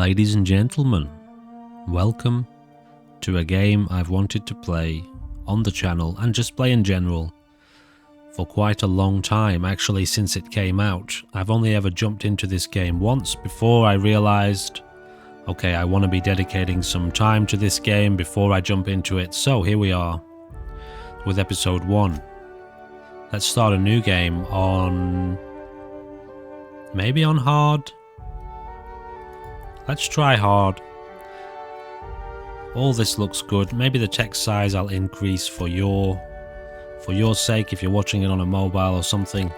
Ladies and gentlemen, welcome to a game I've wanted to play on the channel and just play in general for quite a long time, actually since it came out. I've only ever jumped into this game once before I realised, okay, I want to be dedicating some time to this game before I jump into it. So here we are with episode 1. Let's start a new game on... maybe on hard? Let's try hard. All this looks good. Maybe the text size I'll increase for your sake if you're watching it on a mobile or something.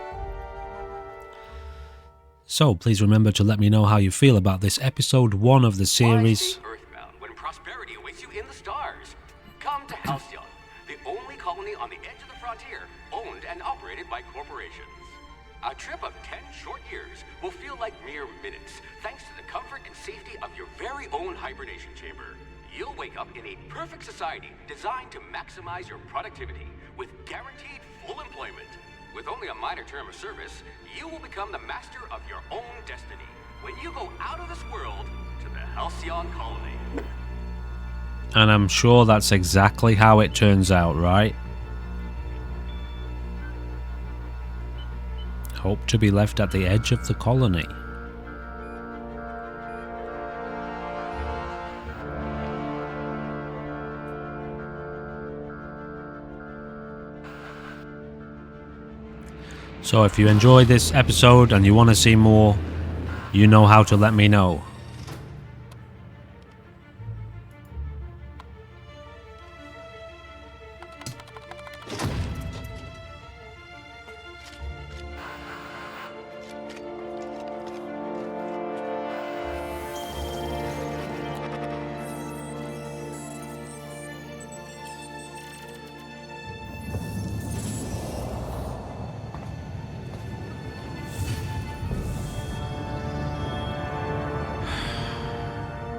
So please remember to let me know how you feel about this episode 1 of the series. Earthbound when prosperity awaits you in the stars. Come to Halcyon, the only colony on the edge of the frontier, owned and operated by corporations. A trip of 10 short years will feel like mere minutes, thanks to the comfort and safety of your very own hibernation chamber. You'll wake up in a perfect society designed to maximize your productivity with guaranteed full employment. With only a minor term of service, you will become the master of your own destiny when you go out of this world to the Halcyon colony. And I'm sure that's exactly how it turns out, right? Hope to be left at the edge of the colony. So if you enjoyed this episode and you want to see more, you know how to let me know.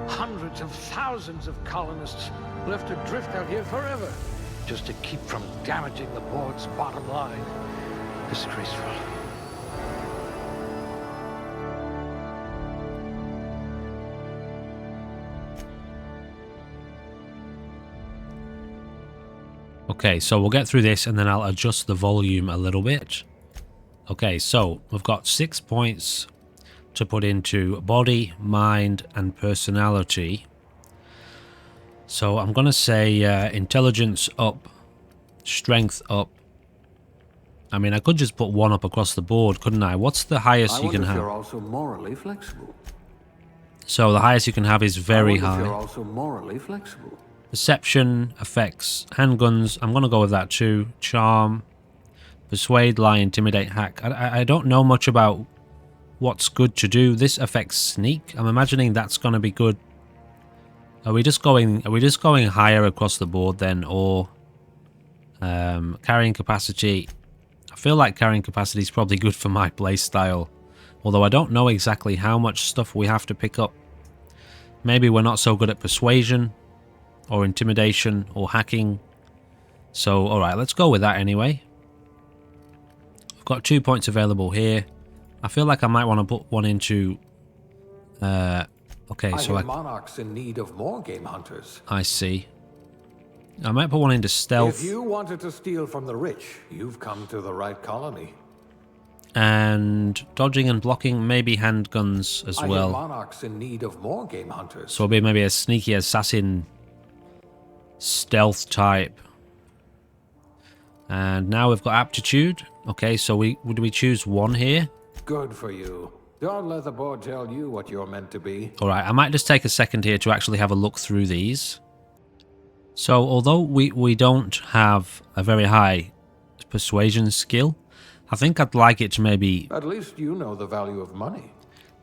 Hundreds of thousands of colonists left adrift out here forever, just to keep from damaging the board's bottom line. Disgraceful. Okay, so we'll get through this and then I'll adjust the volume a little bit. Okay, so we've got 6 points to put into body, mind, and personality. So I'm going to say intelligence up, strength up. I mean, I could just put 1 up across the board, couldn't I? What's the highest you can have? You're also morally flexible. So the highest you can have is very high. You're also morally flexible. Perception, effects, handguns. I'm going to go with that too. Charm, persuade, lie, intimidate, hack. I don't know much about what's good to do. This affects sneak. I'm imagining that's going to be good. Are we just going higher across the board then, or carrying capacity? I feel like carrying capacity is probably good for my playstyle, although I don't know exactly how much stuff we have to pick up. Maybe we're not so good at persuasion or intimidation or hacking. So alright, let's go with that anyway. I've got 2 points available here. I feel like I might want to put 1 into... okay, so monarchs in need of more game hunters. I see. I might put 1 into stealth. If you wanted to steal from the rich, you've come to the right colony. And dodging and blocking, maybe handguns as well. Monarchs in need of more game hunters. So it'll be maybe a sneaky assassin stealth type. And now we've got aptitude. Okay, so would we choose 1 here? Good for you. Don't let the board tell you what you're meant to be. Alright, I might just take a second here to actually have a look through these. So, although we don't have a very high persuasion skill, I think I'd like it to maybe... At least you know the value of money.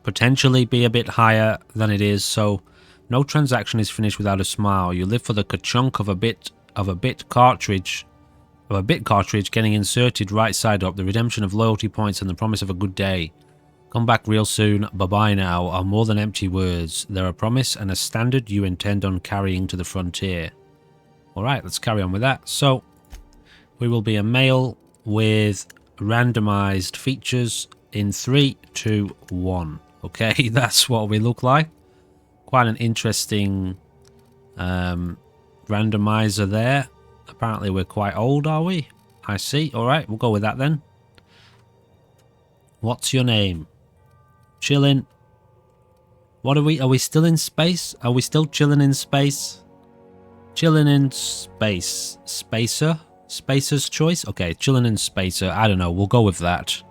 Potentially be a bit higher than it is. So, no transaction is finished without a smile. You live for the ka-chunk of a bit cartridge getting inserted right side up, the redemption of loyalty points and the promise of a good day. Come back real soon, bye-bye now are more than empty words. They're a promise and a standard you intend on carrying to the frontier. Alright, let's carry on with that. So, we will be a male with randomized features in 3, 2, 1. Okay, that's what we look like. Quite an interesting randomizer there. Apparently we're quite old, are we? I see. Alright, we'll go with that then. What's your name? Chillin'. What are we? Are we still in space? Are we still chilling in space? Chilling in space. Spacer? Spacer's choice? Okay, chilling in spacer. I don't know. We'll go with that.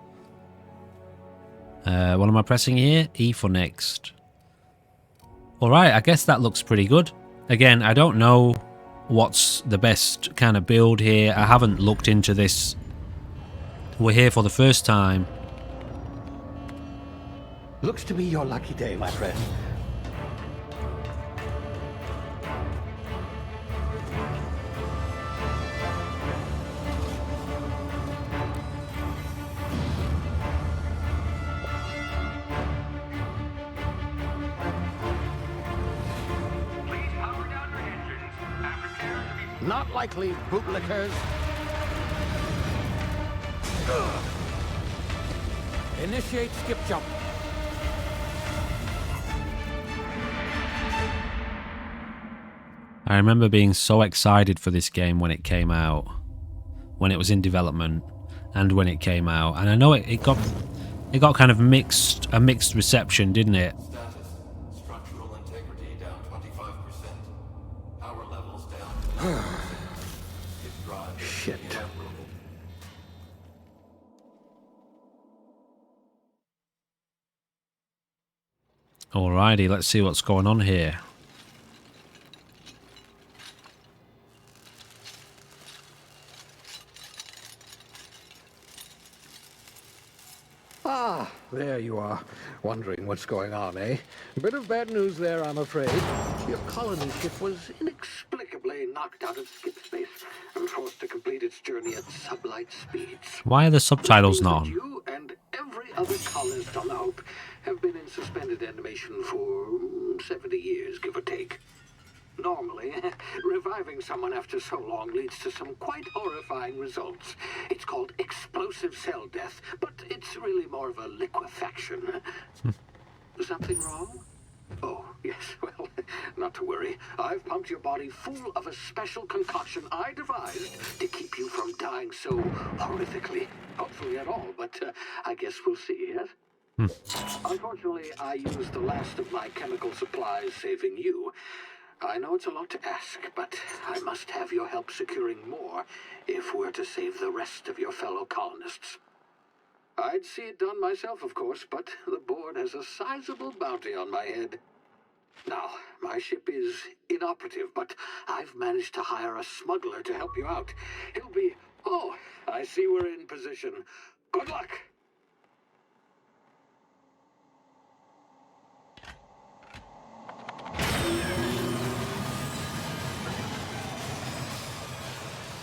What am I pressing here? E for next. Alright, I guess that looks pretty good. Again, I don't know what's the best kind of build here. I haven't looked into this. We're here for the first time. Looks to be your lucky day, my friend. Please power down your engines and prepare to be... Not likely, bootlickers. Initiate skip jump. I remember being so excited for this game when it came out, when it was in development, and when it came out. And I know it got kind of a mixed reception, didn't it? Status. Structural integrity down 25%. Power levels down. His drive. Shit. Alrighty, let's see what's going on here. Ah, there you are. Wondering what's going on, eh? Bit of bad news there, I'm afraid. Your colony ship was inexplicably knocked out of skip space and forced to complete its journey at sublight speeds. Why are the subtitles not on? You and every other colonist on the Hope have been in suspended animation for 70 years, give or take. Normally, reviving someone after so long leads to some quite horrifying results. It's called explosive cell death, but it's really more of a liquefaction. Something wrong? Oh, yes, well, not to worry. I've pumped your body full of a special concoction I devised to keep you from dying so horrifically. Hopefully at all, but I guess we'll see, yes? Unfortunately, I used the last of my chemical supplies saving you. I know it's a lot to ask, but I must have your help securing more if we're to save the rest of your fellow colonists. I'd see it done myself, of course, but the board has a sizable bounty on my head. Now, my ship is inoperative, but I've managed to hire a smuggler to help you out. He'll be... Oh, I see we're in position. Good luck!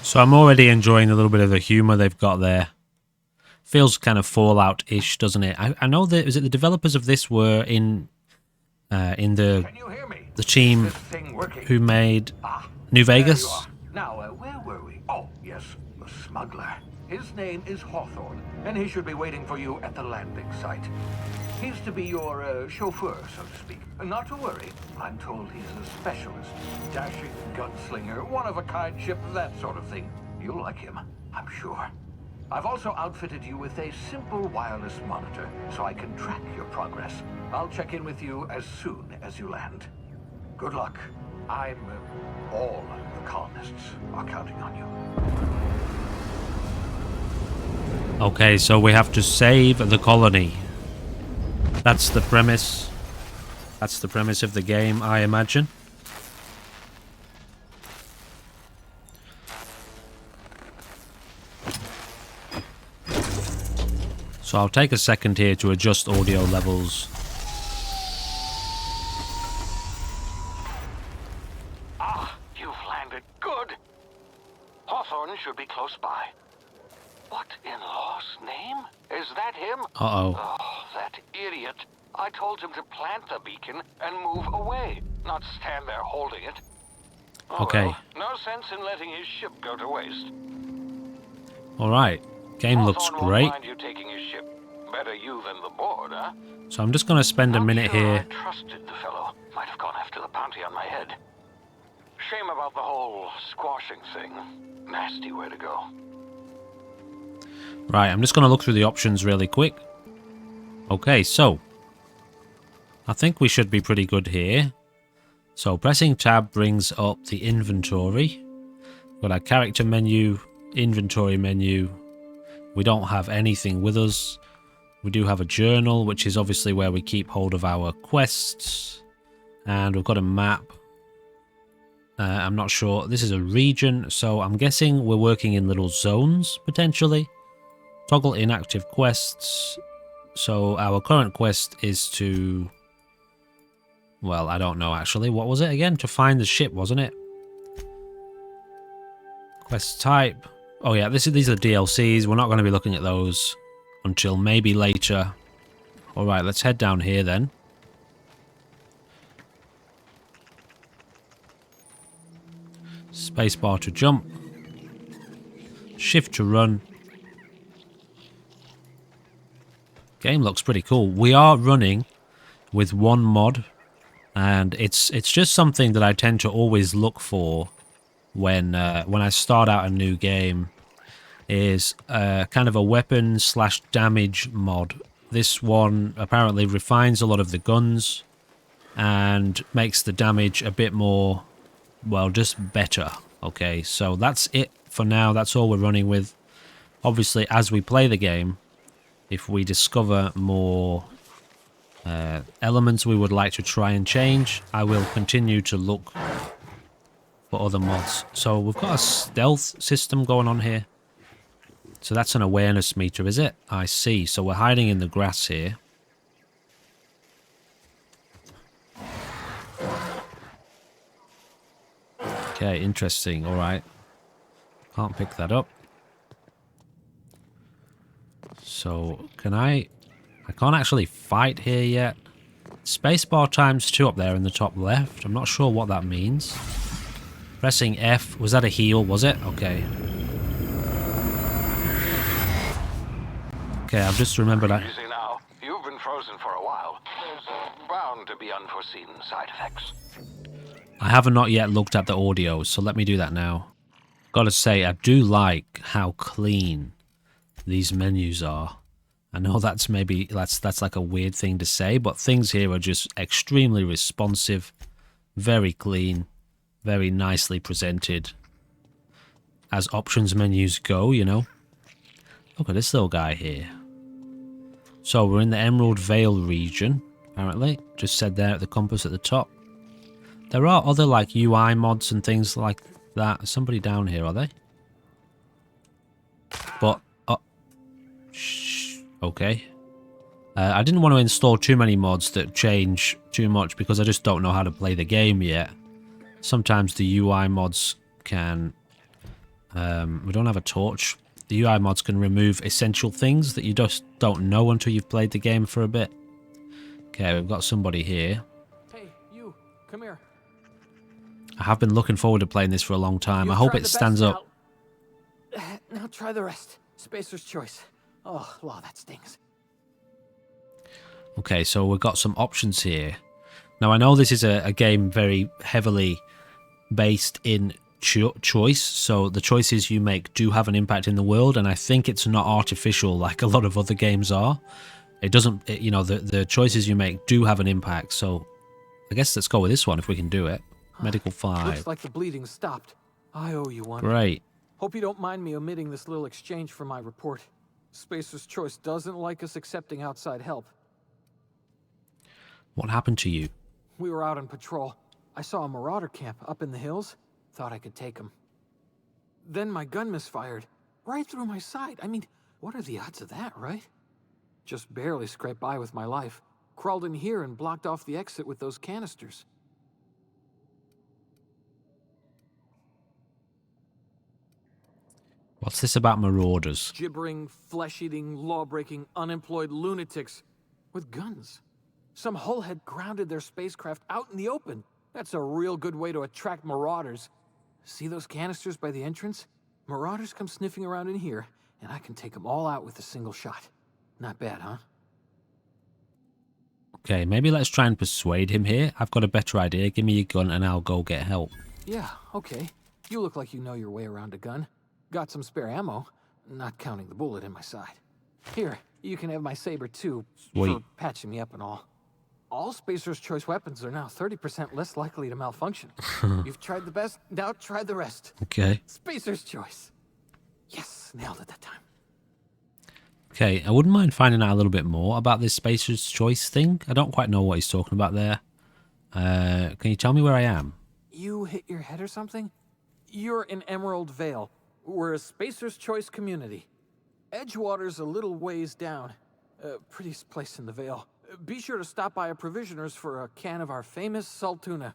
So I'm already enjoying a little bit of the humor they've got there. Feels kind of Fallout-ish, doesn't it? I know that is it the developers of this were in the team who made New Vegas. Now, where were we? Oh, yes, the smuggler. His name is Hawthorne, and he should be waiting for you at the landing site. He's to be your chauffeur, so to speak. Not to worry. I'm told he's a specialist. Dashing gunslinger, one-of-a-kind ship, that sort of thing. You'll like him, I'm sure. I've also outfitted you with a simple wireless monitor, so I can track your progress. I'll check in with you as soon as you land. Good luck. All the colonists are counting on you. Okay, so we have to save the colony. That's the premise. That's the premise of the game, I imagine. So I'll take a second here to adjust audio levels. Ah, you've landed. Good. Hawthorne should be close by. What in law's name? Is that him? Uh-oh. Oh, that idiot. I told him to plant the beacon and move away, not stand there holding it. Oh, Okay. well, no sense in letting his ship go to waste. Alright. Game looks Hawthorne won't great. mind you taking his ship. Better you than the board, huh? So I'm just going to spend a minute Not sure here. I trusted the fellow. Might have gone after the bounty on my head. Shame about the whole squashing thing. Nasty way to go. Right, I'm just going to look through the options really quick. Okay, so I think we should be pretty good here. So pressing tab brings up the inventory. We've got our character menu, inventory menu. We don't have anything with us. We do have a journal, which is obviously where we keep hold of our quests. And we've got a map. I'm not sure. This is a region, so I'm guessing we're working in little zones, potentially. Toggle inactive quests. So our current quest is to... Well, I don't know, actually. What was it again? To find the ship, wasn't it? Quest type. Oh yeah, these are the DLCs. We're not going to be looking at those until maybe later. Alright, let's head down here then. Spacebar to jump. Shift to run. Game looks pretty cool. We are running with one mod, and it's just something that I tend to always look for when I start out a new game, is kind of a weapon slash damage mod. This one apparently refines a lot of the guns and makes the damage a bit more, well, just better. Okay, so that's it for now. That's all we're running with. Obviously, as we play the game, if we discover more elements we would like to try and change, I will continue to look for other mods. So we've got a stealth system going on here. So that's an awareness meter, is it? I see. So we're hiding in the grass here. Okay, interesting. All right. Can't pick that up. So, can I can't actually fight here yet. Spacebar ×2 up there in the top left. I'm not sure what that means. Pressing F. Was that a heal, was it? Okay. Okay, I've just remembered that. Easy now. You've been frozen for a while. There's bound to be unforeseen side effects. I have not yet looked at the audio, so let me do that now. Gotta say, I do like how clean these menus are. I know that's like a weird thing to say, but things here are just extremely responsive, very clean, very nicely presented. As options menus go, you know. Look at this little guy here. So we're in the Emerald Vale region, apparently. Just said there at the compass at the top. There are other like UI mods and things like that. Somebody down here, are they? But, okay. I didn't want to install too many mods that change too much because I just don't know how to play the game yet. Sometimes the UI mods can... we don't have a torch. The UI mods can remove essential things that you just don't know until you've played the game for a bit. Okay, we've got somebody here. Hey, you, come here. I have been looking forward to playing this for a long time. I hope it stands up. Now try the rest. Spacer's choice. Oh, wow, that stings. Okay, so we've got some options here. Now, I know this is a game very heavily based in choice, so the choices you make do have an impact in the world, and I think it's not artificial like a lot of other games are. It doesn't, you know, the choices you make do have an impact, so I guess let's go with this one if we can do it. Medical 5. Looks like the bleeding stopped. I owe you one. Great. Hope you don't mind me omitting this little exchange from my report. Spacer's Choice doesn't like us accepting outside help. What happened to you? We were out on patrol. I saw a marauder camp up in the hills. Thought I could take him. Then my gun misfired. Right through my side. I mean, what are the odds of that, right? Just barely scraped by with my life. Crawled in here and blocked off the exit with those canisters. What's this about marauders? Gibbering, flesh-eating, law-breaking, unemployed lunatics with guns. Some hullhead grounded their spacecraft out in the open. That's a real good way to attract marauders. See those canisters by the entrance? Marauders come sniffing around in here, and I can take them all out with a single shot. Not bad, huh? Okay, maybe let's try and persuade him here. I've got a better idea. Give me your gun and I'll go get help. Yeah, okay. You look like you know your way around a gun. Got some spare ammo, not counting the bullet in my side. Here, you can have my saber too, Sweet. for patching me up and all. All Spacer's Choice weapons are now 30% less likely to malfunction. You've tried the best, now try the rest. Okay. Spacer's Choice. Yes, nailed it that time. Okay, I wouldn't mind finding out a little bit more about this Spacer's Choice thing. I don't quite know what he's talking about there. Can you tell me where I am? You hit your head or something? You're in Emerald Vale. We're a Spacer's Choice community. Edgewater's a little ways down. Prettiest place in the Vale. Be sure to stop by a provisioner's for a can of our famous salt tuna.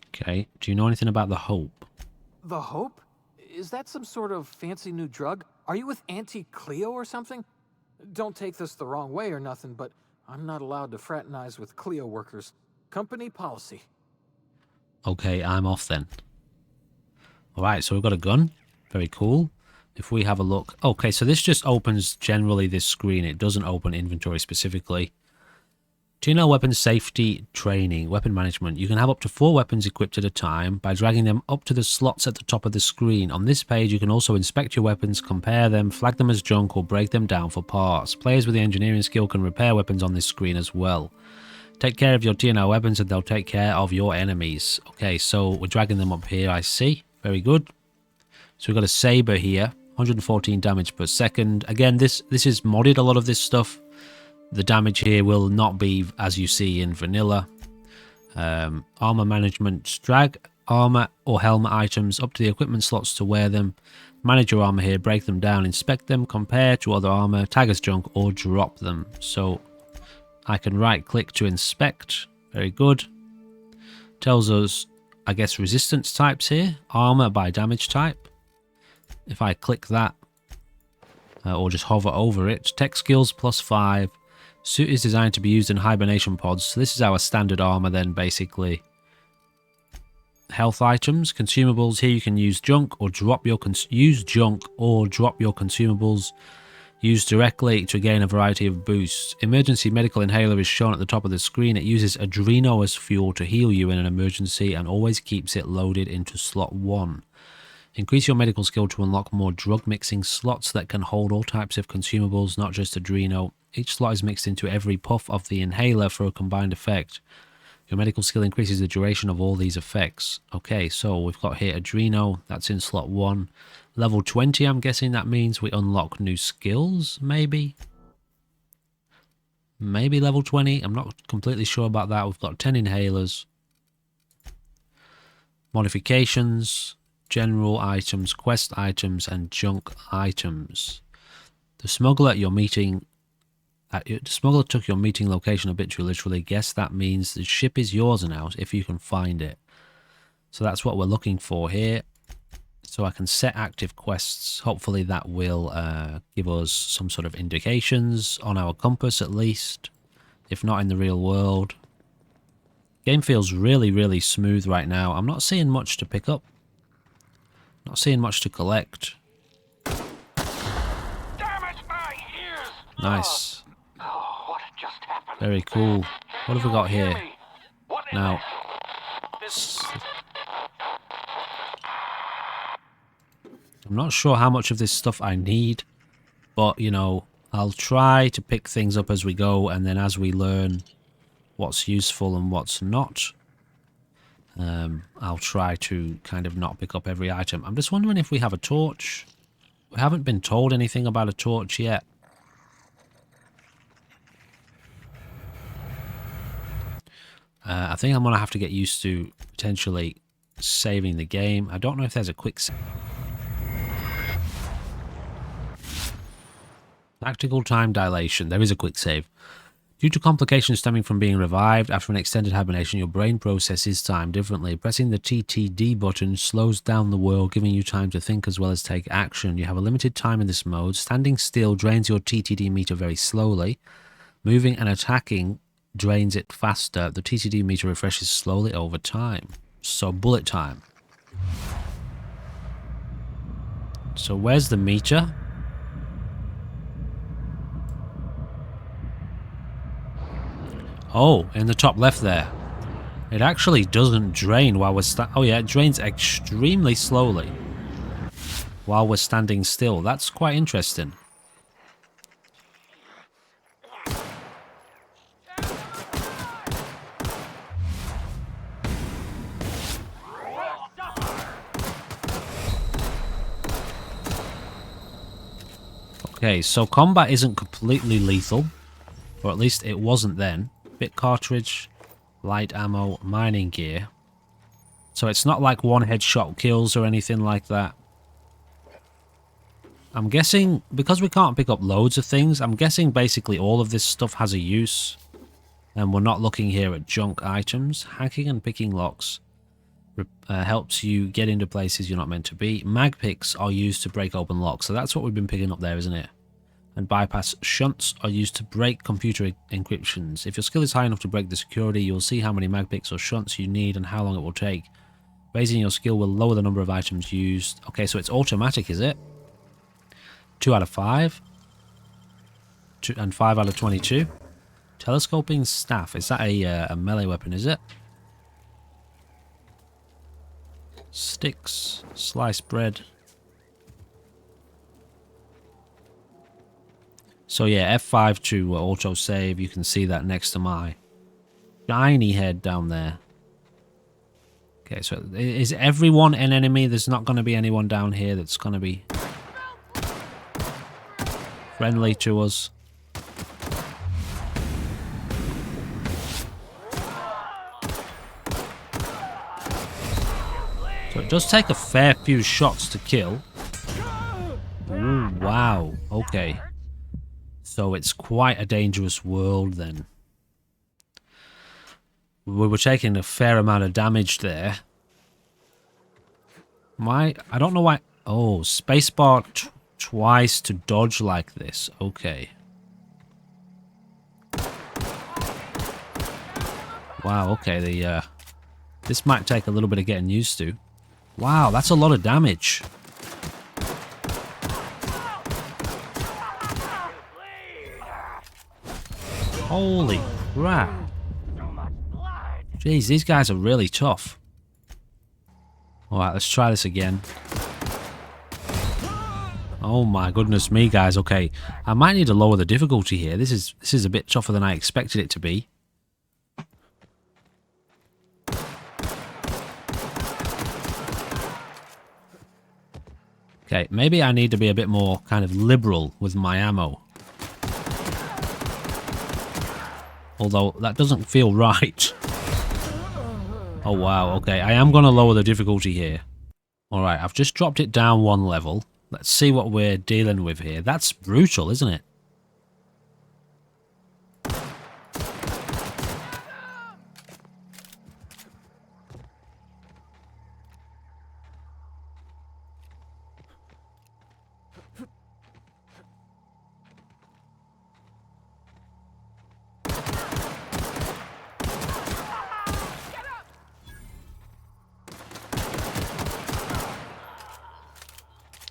Okay, do you know anything about the Hope? The Hope? Is that some sort of fancy new drug? Are you with Auntie Cleo or something? Don't take this the wrong way or nothing, but I'm not allowed to fraternize with Cleo workers. Company policy. Okay, I'm off then. Alright, so we've got a gun. Very cool. If we have a look... Okay, so this just opens generally this screen. It doesn't open inventory specifically. Do you know weapon safety training, weapon management? You can have up to 4 weapons equipped at a time by dragging them up to the slots at the top of the screen. On this page, you can also inspect your weapons, compare them, flag them as junk, or break them down for parts. Players with the engineering skill can repair weapons on this screen as well. Take care of your TNR weapons and they'll take care of your enemies. Okay, so we're dragging them up here, I see. Very good. So we've got a saber here, 114 damage per second. Again, this is modded, a lot of this stuff. The damage here will not be as you see in vanilla. Armor management, drag armor or helmet items up to the equipment slots to wear them. Manage your armor here, break them down, inspect them, compare to other armor, tag as junk or drop them. So I can right click to inspect. Very good. Tells us, I guess, resistance types here. Armor by damage type. If I click that or just hover over it. Tech skills +5. Suit is designed to be used in hibernation pods. So this is our standard armor then, basically. Health items, consumables. Here you can use junk or drop your consumables. Use directly to gain a variety of boosts. Emergency medical inhaler is shown at the top of the screen. It uses adreno as fuel to heal you in an emergency and always keeps it loaded into slot 1. Increase your medical skill to unlock more drug mixing slots that can hold all types of consumables, not just adreno. Each slot is mixed into every puff of the inhaler for a combined effect. Your medical skill increases the duration of all these effects. Okay, so we've got here adreno, that's in slot 1. Level 20, I'm guessing that means we unlock new skills, maybe? Maybe level 20, I'm not completely sure about that. We've got 10 inhalers. Modifications, general items, quest items, and junk items. The smuggler at your meeting... the smuggler took your meeting location a bit too literally. Guess that means the ship is yours now if you can find it. So that's what we're looking for here. So I can set active quests. Hopefully that will give us some sort of indications on our compass at least. If not in the real world. Game feels really, really smooth right now. I'm not seeing much to pick up. Not seeing much to collect. Damn it, my ears! Nice. Oh, what just happened? Very cool. What have we got here? What is Now, this? I'm not sure how much of this stuff I need, but, you know, I'll try to pick things up as we go, and then as we learn what's useful and what's not, I'll try to kind of not pick up every item. I'm just wondering if we have a torch. We haven't been told anything about a torch yet. I think I'm going to have to get used to potentially saving the game. I don't know if there's a quick save. Tactical time dilation. There is a quick save. Due to complications stemming from being revived after an extended hibernation, your brain processes time differently. Pressing the TTD button slows down the world, giving you time to think as well as take action. You have a limited time in this mode. Standing still drains your TTD meter very slowly. Moving and attacking drains it faster. The TTD meter refreshes slowly over time. So bullet time. So where's the meter? Oh, in the top left there. It actually doesn't drain while we're oh yeah, it drains extremely slowly while we're standing still. That's quite interesting. Okay, so combat isn't completely lethal, or at least it wasn't then. Bit cartridge, light ammo, mining gear. So it's not like one headshot kills or anything like that. I'm guessing, because we can't pick up loads of things, I'm guessing basically all of this stuff has a use. And we're not looking here at junk items. Hacking and picking locks helps you get into places you're not meant to be. Mag picks are used to break open locks, so that's what we've been picking up there, isn't it? And bypass shunts are used to break computer encryptions. If your skill is high enough to break the security, you'll see how many mag picks or shunts you need and how long it will take. Raising your skill will lower the number of items used. Okay, so it's automatic, is it? 2 out of 5. And 5 out of 22. Telescoping staff. Is that a melee weapon, is it? Sticks. Sliced bread. So yeah, F5 to auto-save. You can see that next to my shiny head down there. Okay, so is everyone an enemy? There's not going to be anyone down here that's going to be friendly to us. So it does take a fair few shots to kill. Ooh, wow, okay. So it's quite a dangerous world then. We were taking a fair amount of damage there. I don't know why... Oh, spacebar twice to dodge like this. Okay. Wow, okay. This might take a little bit of getting used to. Wow, that's a lot of damage. Holy crap. Jeez, these guys are really tough. Alright, let's try this again. Oh my goodness me, guys. Okay, I might need to lower the difficulty here. This is a bit tougher than I expected it to be. Okay, maybe I need to be a bit more kind of liberal with my ammo. Although, that doesn't feel right. Oh wow, okay, I am going to lower the difficulty here. Alright, I've just dropped it down one level. Let's see what we're dealing with here. That's brutal, isn't it?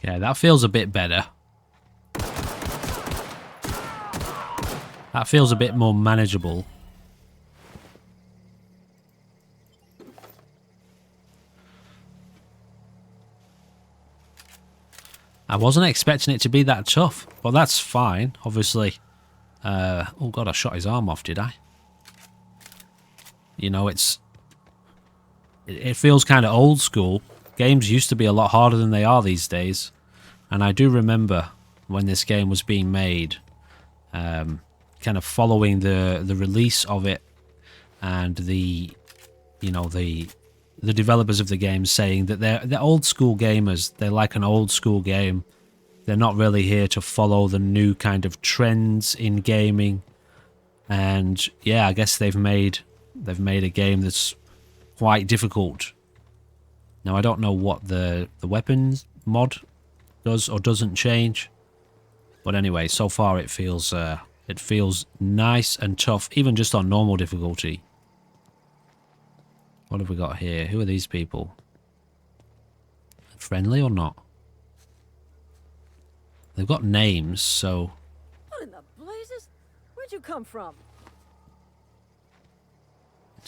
Yeah, that feels a bit better. That feels a bit more manageable. I wasn't expecting it to be that tough, but that's fine, obviously. Oh god, I shot his arm off, did I? You know, it feels kind of old school. Games used to be a lot harder than they are these days. And I do remember when this game was being made, kind of following the release of it, and the developers of the game saying that they're old school gamers. They like an old school game. They're not really here to follow the new kind of trends in gaming. And yeah, I guess they've made a game that's quite difficult. Now I don't know what the weapons mod does or doesn't change, but anyway, so far it feels nice and tough, even just on normal difficulty. What have we got here? Who are these people? Friendly or not? They've got names, so... What in the blazes? Where'd you come from?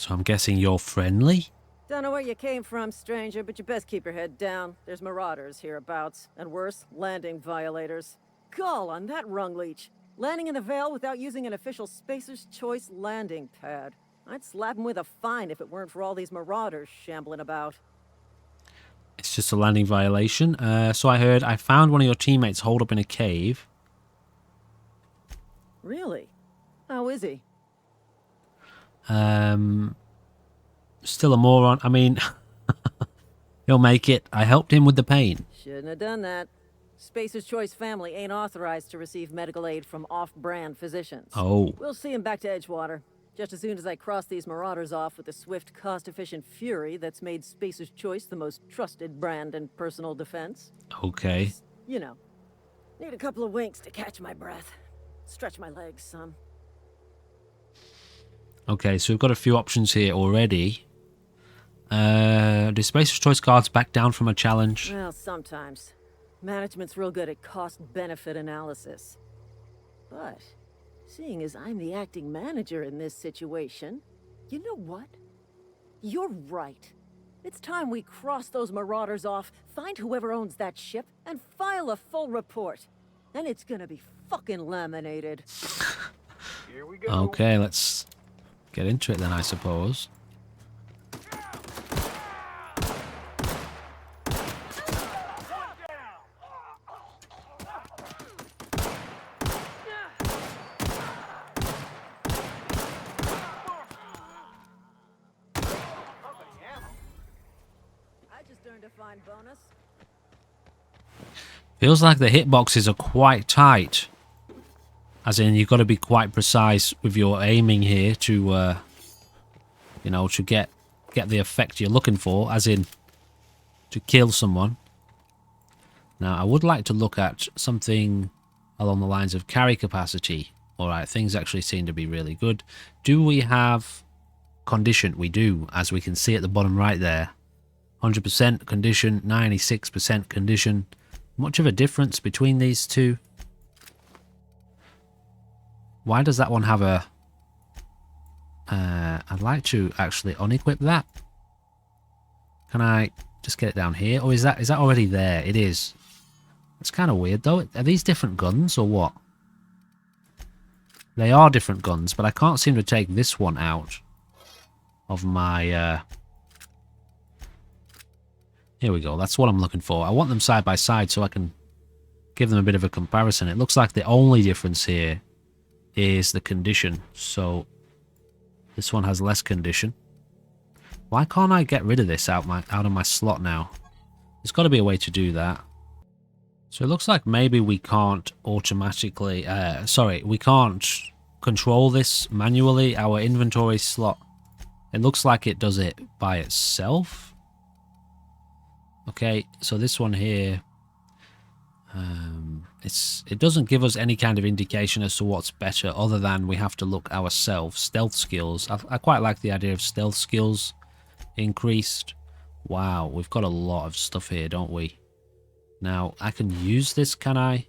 So I'm guessing you're friendly? Don't know where you came from, stranger, but you best keep your head down. There's marauders hereabouts, and worse, landing violators. Gall on that rung leech. Landing in the Vale without using an official Spacer's Choice landing pad. I'd slap him with a fine if it weren't for all these marauders shambling about. It's just a landing violation. So I heard I found one of your teammates holed up in a cave. Really? How is he? Still a moron. I mean, he'll make it. I helped him with the pain. Shouldn't have done that. Spacer's Choice family ain't authorized to receive medical aid from off-brand physicians. Oh. We'll see him back to Edgewater. Just as soon as I cross these marauders off with the swift, cost-efficient fury that's made Spacer's Choice the most trusted brand in personal defense. Okay. Just, you know, need a couple of winks to catch my breath. Stretch my legs some. Okay, so we've got a few options here already. Do Spacer's Choice cards back down from a challenge? Well, sometimes. Management's real good at cost-benefit analysis. But, seeing as I'm the acting manager in this situation, you know what? You're right. It's time we cross those marauders off, find whoever owns that ship, and file a full report. And it's gonna be fucking laminated. Here we go. Okay, let's get into it then, I suppose. I just earned a fine bonus. Feels like the hitboxes are quite tight. As in, you've got to be quite precise with your aiming here to, you know, to get the effect you're looking for. As in, to kill someone. Now, I would like to look at something along the lines of carry capacity. Alright, things actually seem to be really good. Do we have condition? We do, as we can see at the bottom right there. 100% condition, 96% condition. Much of a difference between these two. Why does that one have a... I'd like to actually unequip that. Can I just get it down here? Or is that already there? It is. It's kind of weird though. Are these different guns or what? They are different guns, but I can't seem to take this one out of my... Here we go. That's what I'm looking for. I want them side by side so I can give them a bit of a comparison. It looks like the only difference here is the condition. So this one has less condition. Why can't I get rid of this out of my slot now? There's got to be a way to do that. So it looks like maybe we can't automatically... we can't control this manually, our inventory slot. It looks like it does it by itself. Okay, so this one here, it doesn't give us any kind of indication as to what's better other than we have to look ourselves. Stealth skills. I quite like the idea of stealth skills increased. Wow, we've got a lot of stuff here, don't we? Now, I can use this, can I?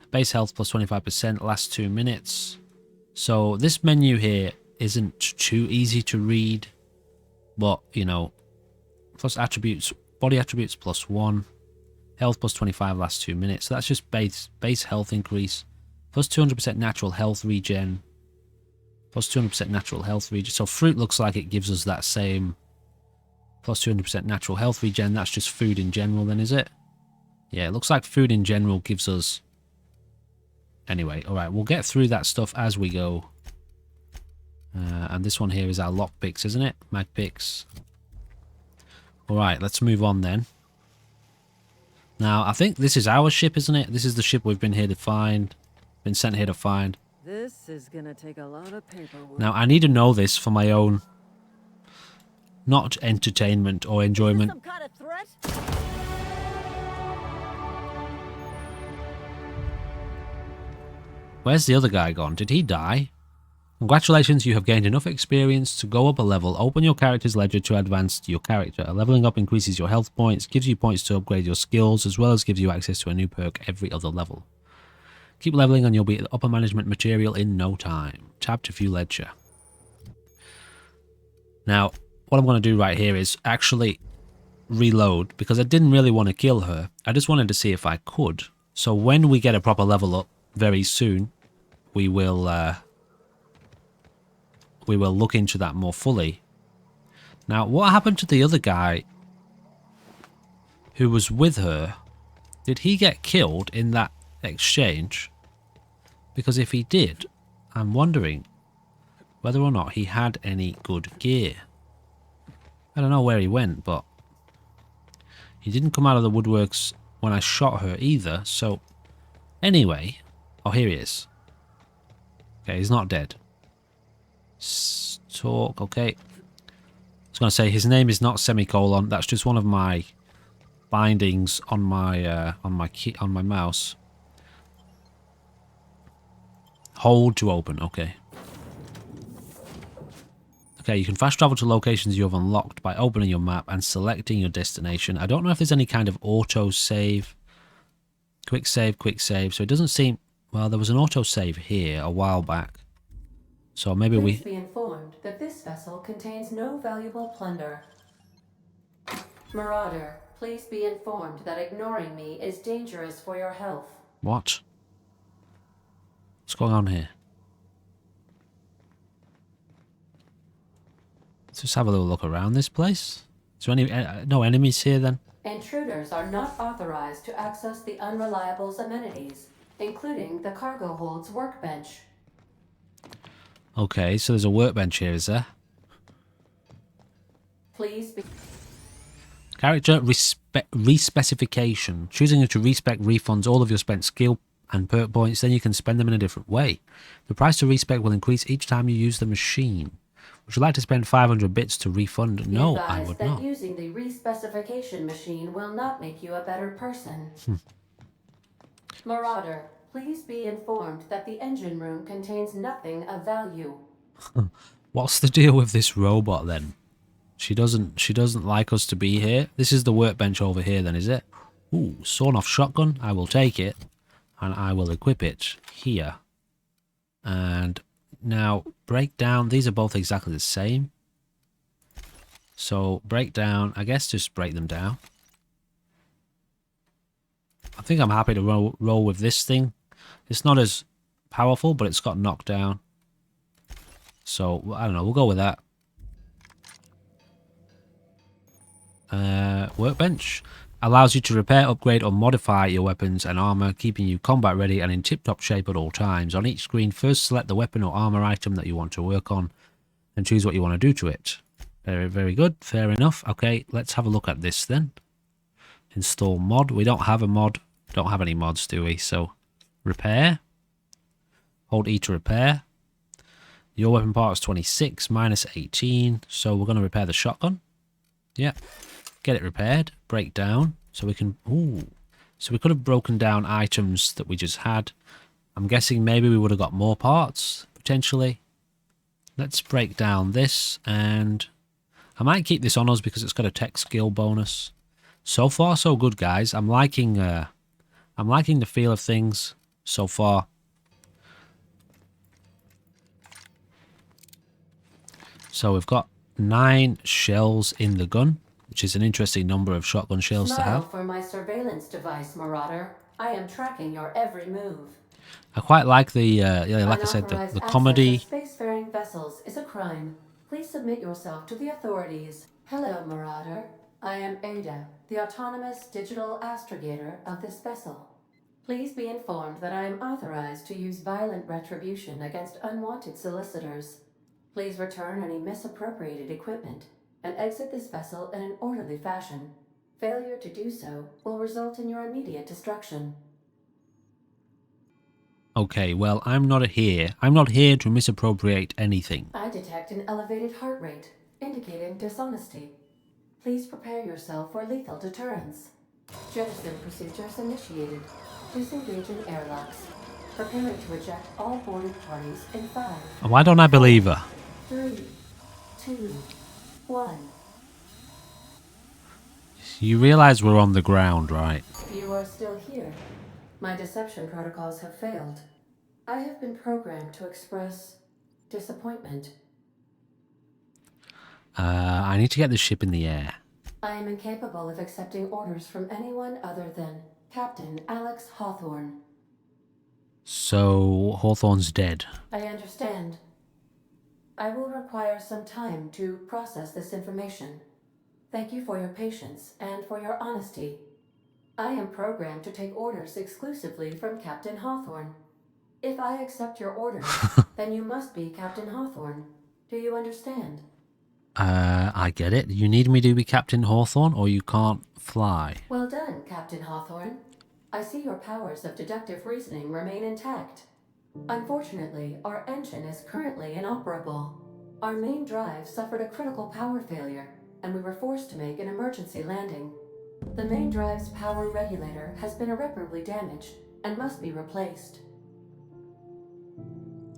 Base health plus 25%, last 2 minutes. So this menu here isn't too easy to read, but, you know, plus attributes, body attributes plus 1, health plus 25 last 2 minutes. So that's just base health increase, plus 200% natural health regen, plus 200% natural health regen. So fruit looks like it gives us that same plus 200% natural health regen. That's just food in general then, is it? Yeah, it looks like food in general gives us... Anyway, alright, we'll get through that stuff as we go. And this one here is our lockpicks, isn't it? Mag picks. Alright, let's move on then. Now, I think this is our ship, isn't it? This is the ship we've been here to find. Been sent here to find. This is gonna take a lot of paperwork. Now, I need to know this for my own... not entertainment or enjoyment. Some kind of threat? Where's the other guy gone? Did he die? Congratulations, you have gained enough experience to go up a level. Open your character's ledger to advance your character. Leveling up increases your health points, gives you points to upgrade your skills, as well as gives you access to a new perk every other level. Keep leveling and you'll be at upper management material in no time. Tab to view ledger. Now, what I'm going to do right here is actually reload, because I didn't really want to kill her. I just wanted to see if I could. So when we get a proper level up very soon, we will look into that more fully. Now, what happened to the other guy who was with her? Did he get killed in that exchange? Because if he did, I'm wondering whether or not he had any good gear. I don't know where he went, but he didn't come out of the woodworks when I shot her either, so anyway. Oh, here he is. Okay, he's not dead. Talk, okay. I was going to say, his name is not semicolon, that's just one of my bindings on my mouse. Hold to open, okay. Okay, you can fast travel to locations you have unlocked by opening your map and selecting your destination. I don't know if there's any kind of auto save. Quick save, so it doesn't seem... Well, there was an auto save here a while back. So maybe Please be informed that this vessel contains no valuable plunder. Marauder, please be informed that ignoring me is dangerous for your health. What? What's going on here? Let's just have a little look around this place. Is there any no enemies here then? Intruders are not authorized to access the Unreliable's amenities, including the cargo hold's workbench. Okay, so there's a workbench here, is there? Please be... Character respecification. Choosing to respec refunds all of your spent skill and perk points, then you can spend them in a different way. The price to respec will increase each time you use the machine. Would you like to spend 500 bits to refund? No, I would not. Using the respecification machine will not make you a better person. Marauder, please be informed that the engine room contains nothing of value. What's the deal with this robot then? She doesn't like us to be here. This is the workbench over here then, is it? Ooh, sawn-off shotgun. I will take it. And I will equip it here. And now, breakdown. These are both exactly the same. So, breakdown. I guess just break them down. I think I'm happy to roll with this thing. It's not as powerful, but it's got knockdown. So, I don't know. We'll go with that. Workbench. Allows you to repair, upgrade, or modify your weapons and armor, keeping you combat ready and in tip-top shape at all times. On each screen, first select the weapon or armor item that you want to work on, and choose what you want to do to it. Very, very good. Fair enough. Okay, let's have a look at this then. Install mod. We don't have a mod. Don't have any mods, do we? So, repair. Hold E to repair. Your weapon part is 26, minus 18. So, we're going to repair the shotgun. Yeah. Get it repaired, break down, so we can... Ooh. So we could have broken down items that we just had. I'm guessing maybe we would have got more parts, potentially. Let's break down this, and... I might keep this on us because it's got a tech skill bonus. So far, so good, guys. I'm liking the feel of things so far. So we've got 9 shells in the gun, which is an interesting number of shotgun shells to have. For my surveillance device, Marauder. I am tracking your every move. I quite like the, like I said, the comedy. Spacefaring vessels is a crime. Please submit yourself to the authorities. Hello, Marauder. I am Ada, the autonomous digital astrogator of this vessel. Please be informed that I am authorized to use violent retribution against unwanted solicitors. Please return any misappropriated equipment and exit this vessel in an orderly fashion. Failure to do so will result in your immediate destruction. Okay, well, I'm not here. I'm not here to misappropriate anything. I detect an elevated heart rate, indicating dishonesty. Please prepare yourself for lethal deterrence. Jettison procedures initiated. Disengaging airlocks. Preparing to eject all boarding parties in 5. Why don't I believe her? 3, 2, 1. You realize we're on the ground, right? You are still here. My deception protocols have failed. I have been programmed to express disappointment. I need to get the ship in the air. I am incapable of accepting orders from anyone other than Captain Alex Hawthorne. So Hawthorne's dead. I understand. I will require some time to process this information. Thank you for your patience and for your honesty. I am programmed to take orders exclusively from Captain Hawthorne. If I accept your orders, then you must be Captain Hawthorne. Do you understand? I get it. You need me to be Captain Hawthorne or you can't fly. Well done, Captain Hawthorne. I see your powers of deductive reasoning remain intact. Unfortunately, our engine is currently inoperable. Our main drive suffered a critical power failure, and we were forced to make an emergency landing. The main drive's power regulator has been irreparably damaged and must be replaced.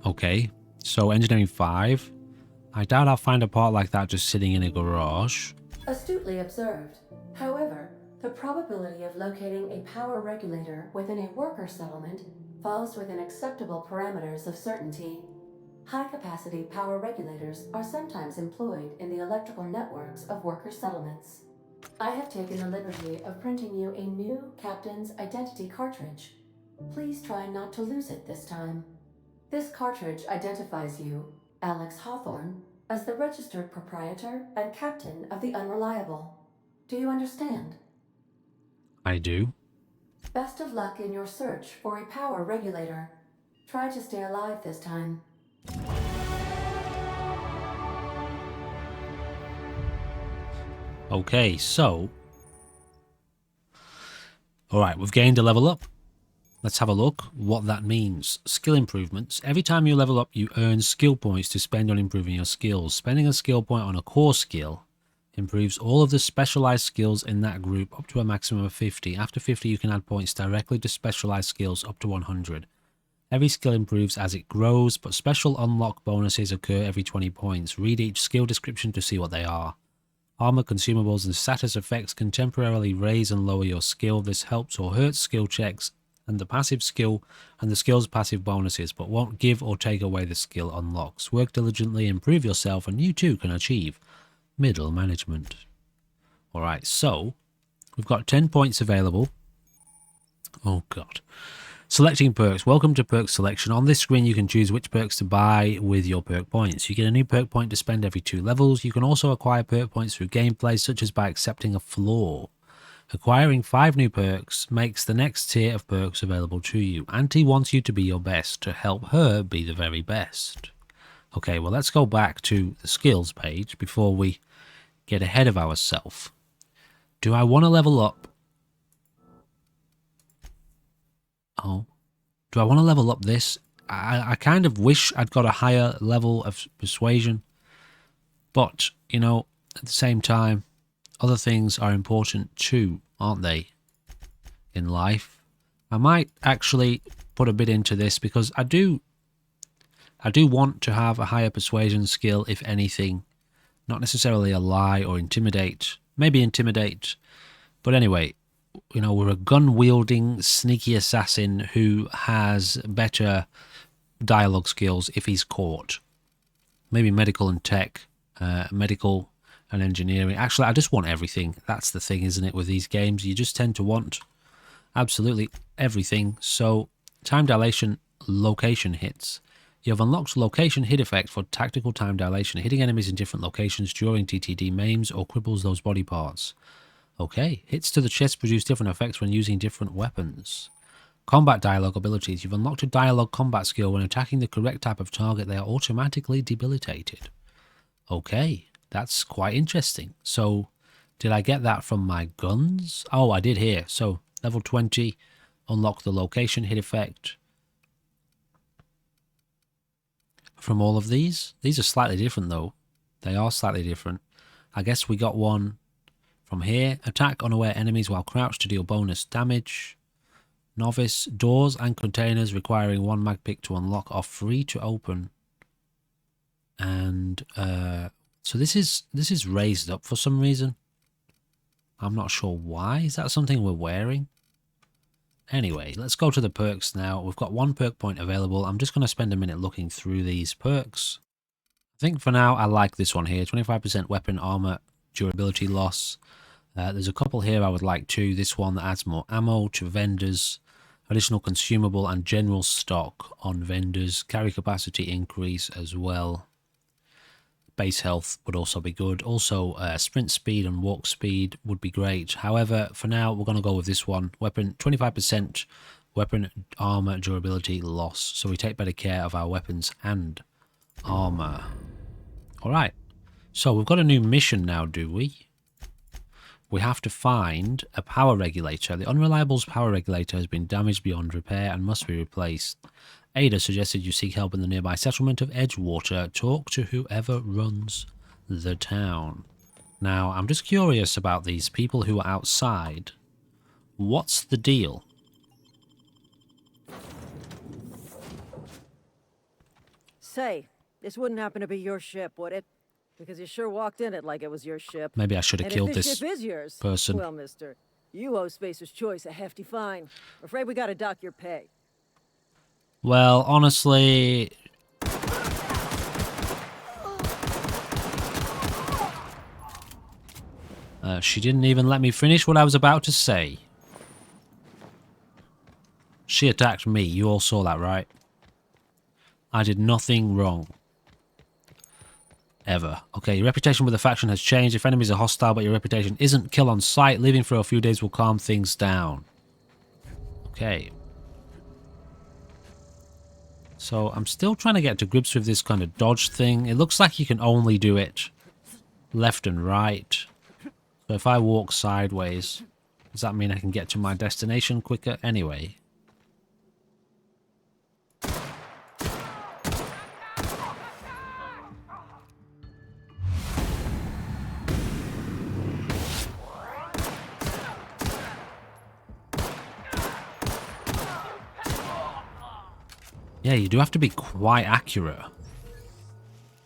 Okay, so engineering 5. I doubt I'll find a part like that just sitting in a garage. Astutely observed. However, the probability of locating a power regulator within a worker settlement falls within acceptable parameters of certainty. High-capacity power regulators are sometimes employed in the electrical networks of worker settlements. I have taken the liberty of printing you a new Captain's Identity cartridge. Please try not to lose it this time. This cartridge identifies you, Alex Hawthorne, as the registered proprietor and captain of the Unreliable. Do you understand? I do. Best of luck in your search for a power regulator. Try to stay alive this time. Okay, so... Alright, we've gained a level up. Let's have a look what that means. Skill improvements. Every time you level up, you earn skill points to spend on improving your skills. Spending a skill point on a core skill improves all of the specialized skills in that group up to a maximum of 50. After 50, you can add points directly to specialized skills up to 100. Every skill improves as it grows, but special unlock bonuses occur every 20 points. Read each skill description to see what they are. Armor, consumables, and status effects can temporarily raise and lower your skill. This helps or hurts skill checks and the passive skill and the skill's passive bonuses, but won't give or take away the skill unlocks. Work diligently, improve yourself, and you too can achieve middle management. Alright, so we've got 10 points available. Oh god. Selecting perks. Welcome to perk selection. On this screen you can choose which perks to buy with your perk points. You get a new perk point to spend every 2 levels. You can also acquire perk points through gameplay, such as by accepting a flaw. Acquiring 5 new perks makes the next tier of perks available to you. Auntie wants you to be your best to help her be the very best. Okay, well let's go back to the skills page before we get ahead of ourselves. Do I want to level up? Oh, do I want to level up this? I kind of wish I'd got a higher level of persuasion, but, you know, at the same time, other things are important too, aren't they, in life? I might actually put a bit into this because I do want to have a higher persuasion skill, if anything. Not necessarily a lie or intimidate. Maybe intimidate. But anyway, you know, we're a gun-wielding, sneaky assassin who has better dialogue skills if he's caught. Maybe medical and tech, medical and engineering. Actually, I just want everything. That's the thing, isn't it, with these games? You just tend to want absolutely everything. So, time dilation, location hits. You have unlocked location hit effect for tactical time dilation. Hitting enemies in different locations during TTD maims or cripples those body parts. Okay, hits to the chest produce different effects when using different weapons. Combat dialogue abilities. You've unlocked a dialogue combat skill. When attacking the correct type of target, they are automatically debilitated. Okay, that's quite interesting. So, did I get that from my guns? Oh, I did here. So, level 20, unlock the location hit effect. From all of these. These are slightly different though. They are slightly different. I guess we got one from here. Attack unaware enemies while crouched to deal bonus damage. Novice. Doors and containers requiring 1 mag pick to unlock are free to open. And so this is raised up for some reason. I'm not sure why. Is that something we're wearing? Anyway, let's go to the perks now. We've got 1 perk point available. I'm just going to spend a minute looking through these perks. I think for now I like this one here. 25% weapon armor durability loss. There's a couple here I would like too. This one that adds more ammo to vendors. Additional consumable and general stock on vendors. Carry capacity increase as well. Base health would also be good. Also, sprint speed and walk speed would be great. However, for now, we're going to go with this one. Weapon, 25% weapon armor durability loss. So we take better care of our weapons and armor. Alright. So we've got a new mission now, do we? We have to find a power regulator. The Unreliable's power regulator has been damaged beyond repair and must be replaced. Ada suggested you seek help in the nearby settlement of Edgewater. Talk to whoever runs the town. Now, I'm just curious about these people who are outside. What's the deal? Say, this wouldn't happen to be your ship, would it? Because you sure walked in it like it was your ship. Maybe I should have killed if this this ship is yours, person. Well, mister, you owe Spacer's Choice a hefty fine. Afraid we gotta dock your pay. Well, honestly... she didn't even let me finish what I was about to say. She attacked me. You all saw that, right? I did nothing wrong. Ever. Okay, your reputation with the faction has changed. If enemies are hostile but your reputation isn't, kill on sight. Leaving for a few days will calm things down. Okay. So I'm still trying to get to grips with this kind of dodge thing. It looks like you can only do it left and right. So if I walk sideways, does that mean I can get to my destination quicker? Anyway. Yeah, you do have to be quite accurate.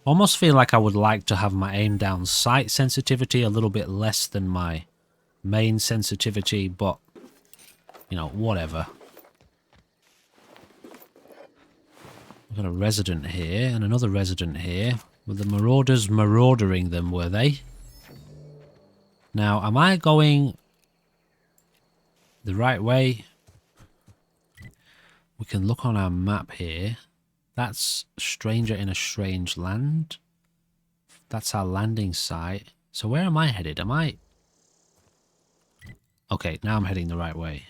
Almost feel like I would like to have my aim down sight sensitivity a little bit less than my main sensitivity, but, you know, whatever. We've got a resident here and another resident here. Were the marauders maraudering them, were they? Now, am I going the right way? We can look on our map here. That's Stranger in a Strange Land. That's our landing site. So where am I headed? Am I... Okay, now I'm heading the right way.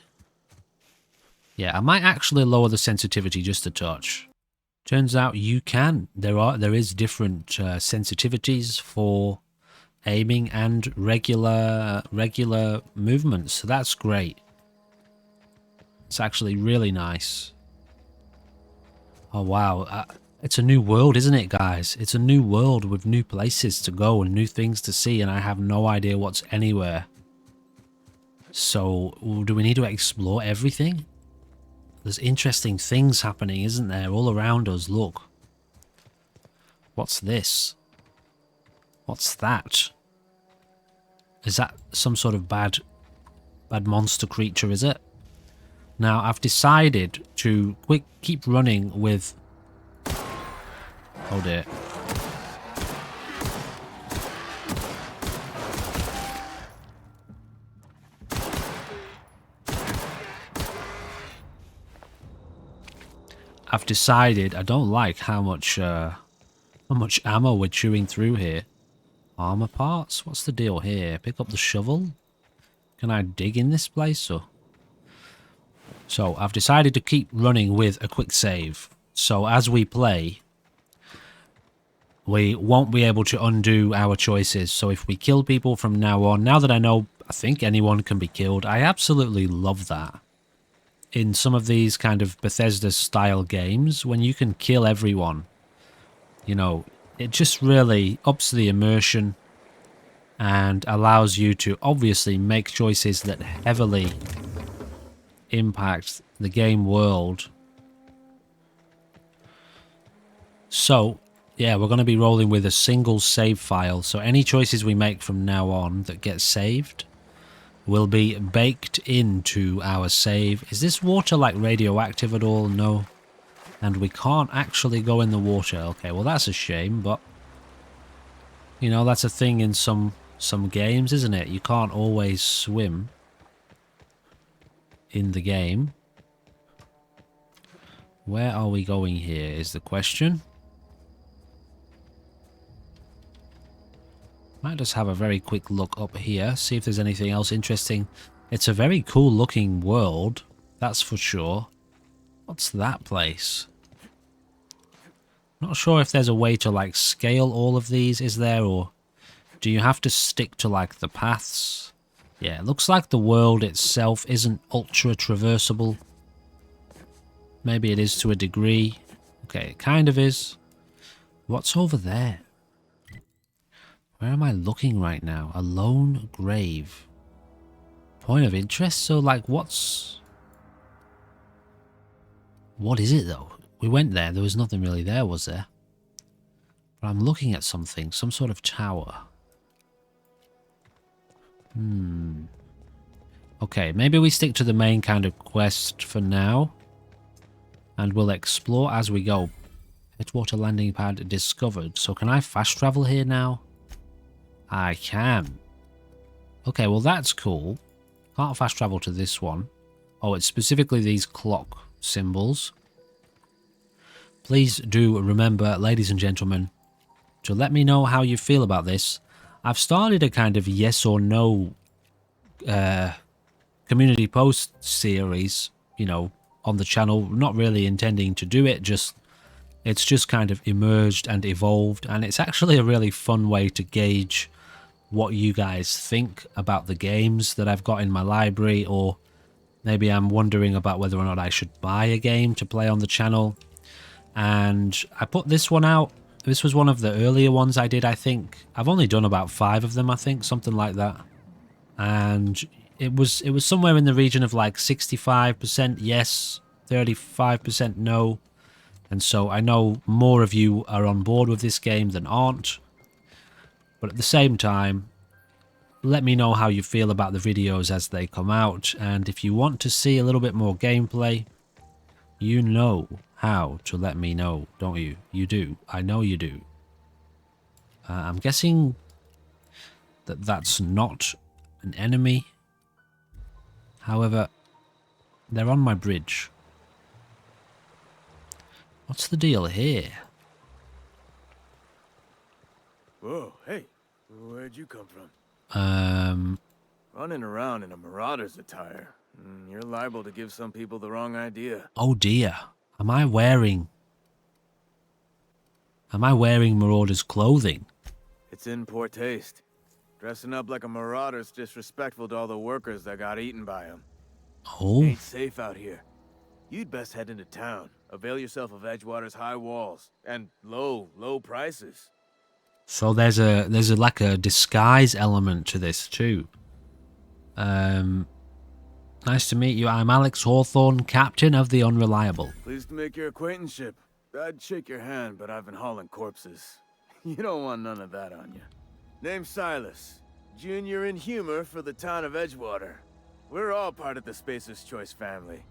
Yeah, I might actually lower the sensitivity just a touch. Turns out you can. There is different sensitivities for aiming and regular movements. So that's great. It's actually really nice. Oh wow, it's a new world, isn't it, guys? It's a new world with new places to go and new things to see, and I have no idea what's anywhere. So, do we need to explore everything? There's interesting things happening, isn't there? All around us, look. What's this? What's that? Is that some sort of bad monster creature, is it? Now, I've decided to keep running with... Oh dear. I've decided I don't like how much ammo we're chewing through here. Armor parts? What's the deal here? Pick up the shovel? Can I dig in this place or... So, I've decided to keep running with a quick save. So, as we play, we won't be able to undo our choices. So, if we kill people from now on, now that I know, I think anyone can be killed, I absolutely love that. In some of these kind of Bethesda-style games, when you can kill everyone, you know, it just really ups the immersion and allows you to obviously make choices that heavily impact the game world. So, yeah, we're going to be rolling with a single save file. So any choices we make from now on that get saved will be baked into our save. Is this water like radioactive at all? No. And we can't actually go in the water. Okay, well that's a shame, but You know, that's a thing in some games, isn't it? You can't always swim in the game. Where are we going here is the question. Might just have a very quick look up here, see if there's anything else interesting. It's a very cool looking world, that's for sure. What's that place? Not sure if there's a way to like scale all of these, is there? Or do you have to stick to like the paths? Yeah, it looks like the world itself isn't ultra traversable. Maybe it is to a degree. Okay, it kind of is. What's over there? Where am I looking right now? A lone grave. Point of interest? So, like, what is it, though? We went there. There was nothing really there, was there? But I'm looking at something. Some sort of tower. Okay, maybe we stick to the main kind of quest for now. And we'll explore as we go. Headwater landing pad discovered. So, can I fast travel here now? I can. Okay, well that's cool. Can't fast travel to this one. Oh, it's specifically these clock symbols. Please do remember, ladies and gentlemen, to let me know how you feel about this. I've started a kind of yes or no community post series, you know, on the channel. Not really intending to do it, it's just kind of emerged and evolved, and it's actually a really fun way to gauge what you guys think about the games that I've got in my library, or maybe I'm wondering about whether or not I should buy a game to play on the channel. And I put this one out. This was one of the earlier ones I did, I think. I've only done about 5 of them, I think, something like that. And it was somewhere in the region of like 65% yes, 35% no. And so I know more of you are on board with this game than aren't. But at the same time, let me know how you feel about the videos as they come out. And if you want to see a little bit more gameplay, you know how to let me know, don't you? You do. I know you do. I'm guessing that that's not an enemy. However, they're on my bridge. What's the deal here? Whoa, hey, where'd you come from? Running around in a marauder's attire. You're liable to give some people the wrong idea. Oh dear. Am I wearing Marauder's clothing? It's in poor taste. Dressing up like a marauder's disrespectful to all the workers that got eaten by them. Oh. Ain't safe out here. You'd best head into town. Avail yourself of Edgewater's high walls and low prices. So there's like a disguise element to this too. Nice to meet you. I'm Alex Hawthorne, captain of the Unreliable. Pleased to make your acquaintanceship. I'd shake your hand, but I've been hauling corpses. You don't want none of that on you. Name's Silas, junior in humor for the town of Edgewater. We're all part of the Spacer's Choice family.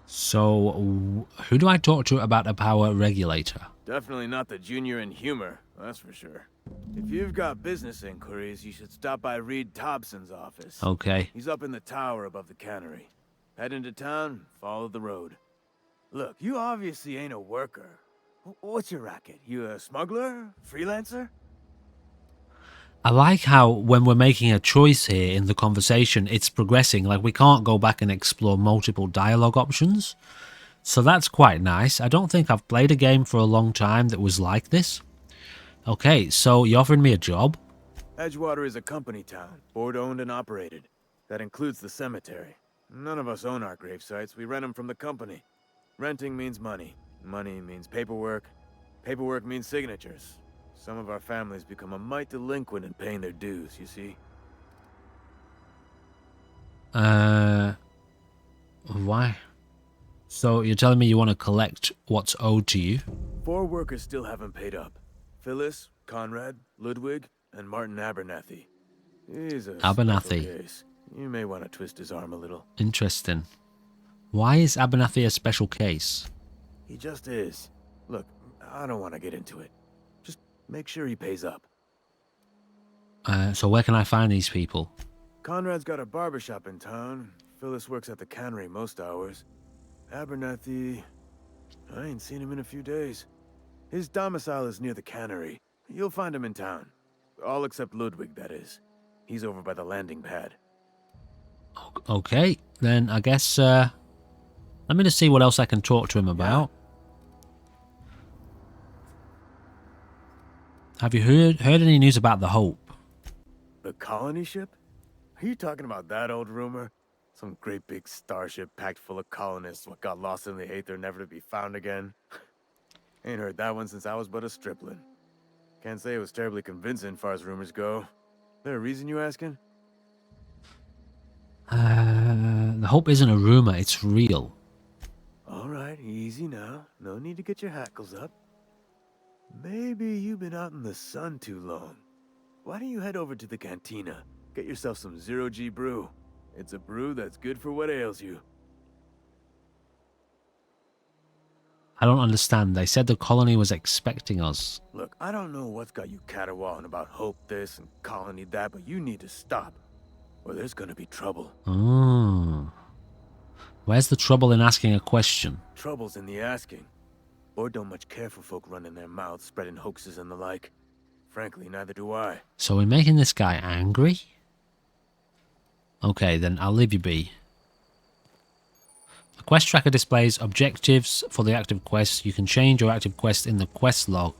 So, who do I talk to about a power regulator? Definitely not the junior in humor, that's for sure. If you've got business inquiries, you should stop by Reed Thompson's office. Okay. He's up in the tower above the cannery. Head into town, follow the road. Look, you obviously ain't a worker. What's your racket? You a smuggler? Freelancer? I like how when we're making a choice here in the conversation, it's progressing. Like, we can't go back and explore multiple dialogue options. So that's quite nice. I don't think I've played a game for a long time that was like this. Okay, so you offered me a job? Edgewater is a company town, board-owned and operated. That includes the cemetery. None of us own our grave sites. We rent them from the company. Renting means money. Money means paperwork. Paperwork means signatures. Some of our families become a mite delinquent in paying their dues, you see. Why? So you're telling me you want to collect what's owed to you? 4 workers still haven't paid up. Phyllis, Conrad, Ludwig, and Martin Abernathy. He's a Abernathy. special case. You may want to twist his arm a little. Interesting. Why is Abernathy a special case? He just is. Look, I don't want to get into it. Just Make sure he pays up. So where can I find these people? Conrad's got a barbershop in town. Phyllis works at the cannery most hours. Abernathy... I ain't seen him in a few days. His domicile is near the cannery. You'll find him in town. All except Ludwig, that is. He's over by the landing pad. Okay, then I guess, let me just see what else I can talk to him about. Have you heard any news about the Hope? The colony ship? Are you talking about that old rumor? Some great big starship packed full of colonists what got lost in the aether never to be found again? Ain't heard that one since I was but a stripling. Can't say it was terribly convincing far as rumors go. There a reason you asking? The Hope isn't a rumor, it's real. Alright, easy now. No need to get your hackles up. Maybe you've been out in the sun too long. Why don't you head over to the cantina? Get yourself some zero-G brew. It's a brew that's good for what ails you. I don't understand. They said the colony was expecting us. Look, I don't know what's got you caterwauling about Hope this and colony that, but you need to stop. Or there's gonna be trouble. Oh. Where's the trouble in asking a question? Trouble's in the asking. Or don't much care for folk running their mouths, spreading hoaxes and the like. Frankly, neither do I. So we're making this guy angry? Okay, then I'll leave you be. The quest tracker displays objectives for the active quest. You can change your active quest in the quest log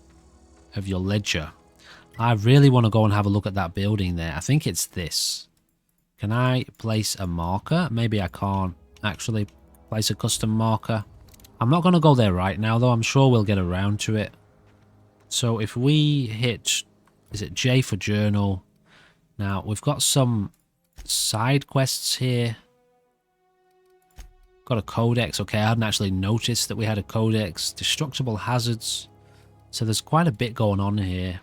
of your ledger. I really want to go and have a look at that building there. I think it's this. Can I place a marker? Maybe I can't actually place a custom marker. I'm not going to go there right now, though. I'm sure we'll get around to it. So if we hit... Is it J for journal? Now, we've got some side quests here. Got a codex. Okay, I hadn't actually noticed that we had a codex. Destructible hazards. So there's quite a bit going on here.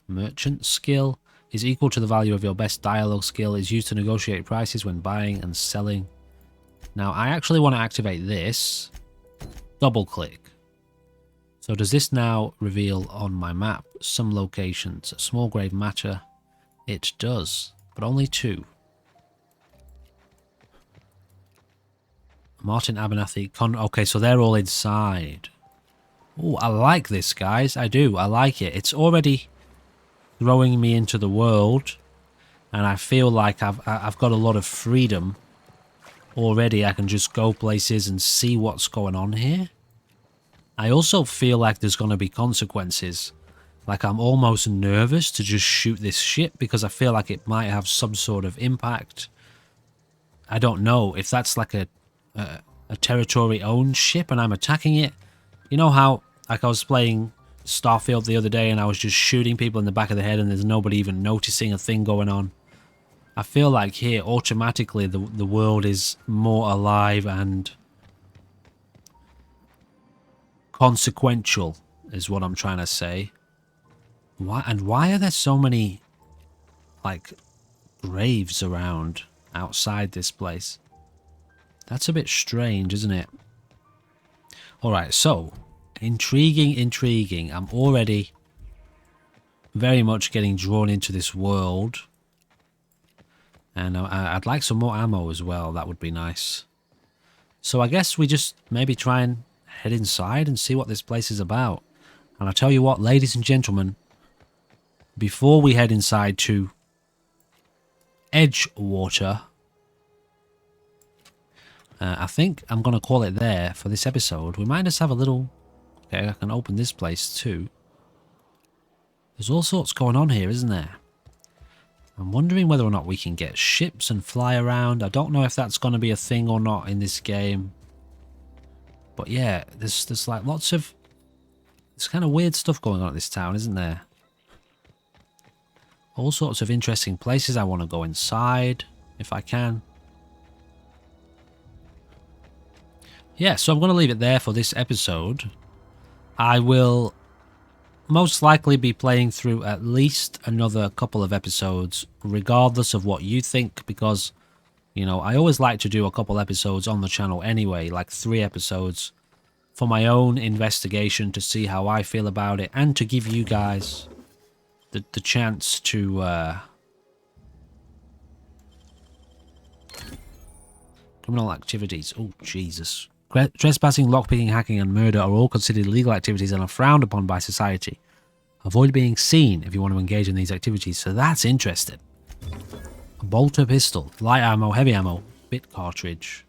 Merchant skill is equal to the value of your best dialogue skill. Is used to negotiate prices when buying and selling. Now, I actually want to activate this. Double click. So does this now reveal on my map some locations? Small grave matter. It does, but only 2. Martin Abernathy. Okay, so they're all inside. Oh, I like this, guys. I do. I like it. It's already throwing me into the world, and I feel like I've got a lot of freedom already. I can just go places and see what's going on here. I also feel like there's going to be consequences. Like I'm almost nervous to just shoot this ship because I feel like it might have some sort of impact. I don't know if that's like a territory-owned ship and I'm attacking it. You know how, like I was playing Starfield the other day and I was just shooting people in the back of the head and there's nobody even noticing a thing going on? I feel like here, automatically, the world is more alive and consequential, is what I'm trying to say. Why are there so many, like, graves around outside this place? That's a bit strange, isn't it? Alright, so, intriguing. I'm already very much getting drawn into this world. And I'd like some more ammo as well, that would be nice. So I guess we just maybe try and head inside and see what this place is about. And I'll tell you what, ladies and gentlemen, before we head inside to Edgewater, I think I'm going to call it there for this episode. We might just have a little... Okay, I can open this place too. There's all sorts going on here, isn't there? I'm wondering whether or not we can get ships and fly around. I don't know if that's going to be a thing or not in this game. But yeah, there's like lots of... There's kind of weird stuff going on at this town, isn't there? All sorts of interesting places. I want to go inside, if I can. Yeah, so I'm going to leave it there for this episode. I will most likely be playing through at least another couple of episodes, regardless of what you think, because, you know, I always like to do a couple episodes on the channel anyway, like 3 episodes for my own investigation to see how I feel about it, and to give you guys the chance to criminal activities. Oh, Jesus. Trespassing, lockpicking, hacking, and murder are all considered illegal activities and are frowned upon by society. Avoid being seen if you want to engage in these activities. So that's interesting. A bolter pistol, light ammo, heavy ammo, bit cartridge.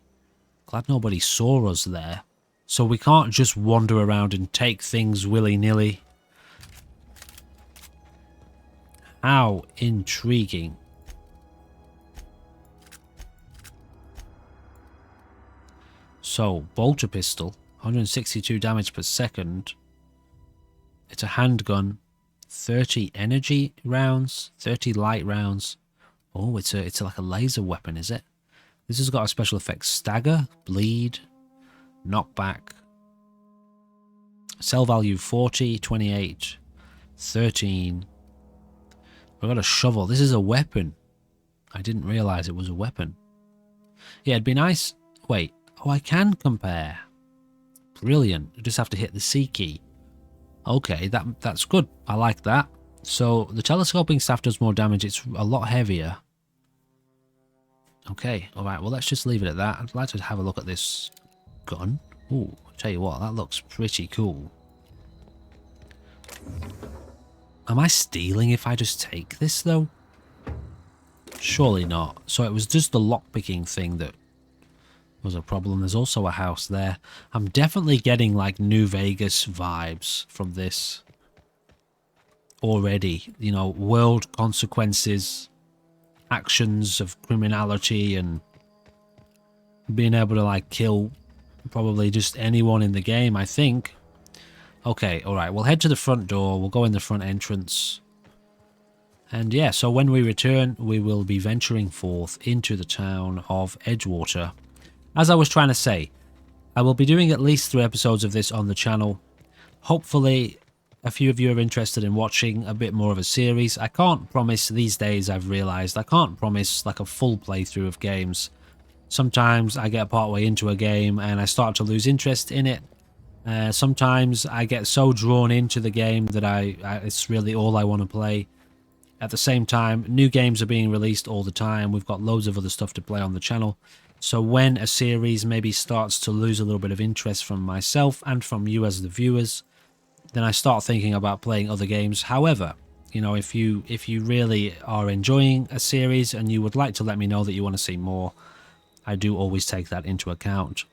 Glad nobody saw us there. So we can't just wander around and take things willy-nilly. How intriguing. So, bolter pistol, 162 damage per second. It's a handgun, 30 energy rounds, 30 light rounds. Oh, it's like a laser weapon, is it? This has got a special effect: stagger, bleed, knockback. Cell value 40, 28, 13. We've got a shovel. This is a weapon. I didn't realize it was a weapon. Yeah, it'd be nice. Wait. Oh, I can compare. Brilliant. You just have to hit the C key. Okay, that's good. I like that. So the telescoping staff does more damage. It's a lot heavier. Okay, alright. Well, let's just leave it at that. I'd like to have a look at this gun. Ooh, I'll tell you what, that looks pretty cool. Am I stealing if I just take this, though? Surely not. So it was just the lockpicking thing that was a problem. There's also a house there. I'm definitely getting like New Vegas vibes from this already. You know, world consequences, actions of criminality, and being able to like kill probably just anyone in the game, I think. Okay, alright, we'll head to the front door. We'll go in the front entrance. And yeah, so when we return, we will be venturing forth into the town of Edgewater. As I was trying to say, I will be doing at least 3 episodes of this on the channel. Hopefully, a few of you are interested in watching a bit more of a series. I can't promise these days, I've realised, I can't promise like a full playthrough of games. Sometimes I get partway into a game and I start to lose interest in it. Sometimes I get so drawn into the game that it's really all I want to play. At the same time, new games are being released all the time. We've got loads of other stuff to play on the channel. So when a series maybe starts to lose a little bit of interest from myself and from you as the viewers, then I start thinking about playing other games. However, you know, if you really are enjoying a series and you would like to let me know that you want to see more, I do always take that into account.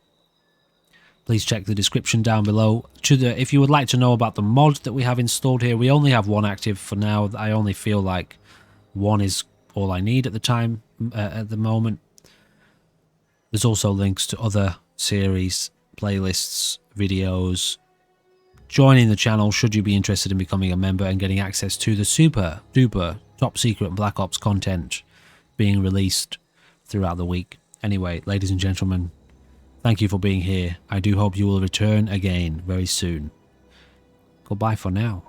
Please check the description down below. If you would like to know about the mod that we have installed here, we only have one active for now. I only feel like one is all I need at the time, at the moment. There's also links to other series, playlists, videos. Joining the channel should you be interested in becoming a member and getting access to the super duper top secret Black Ops content being released throughout the week. Anyway, ladies and gentlemen, thank you for being here. I do hope you will return again very soon. Goodbye for now.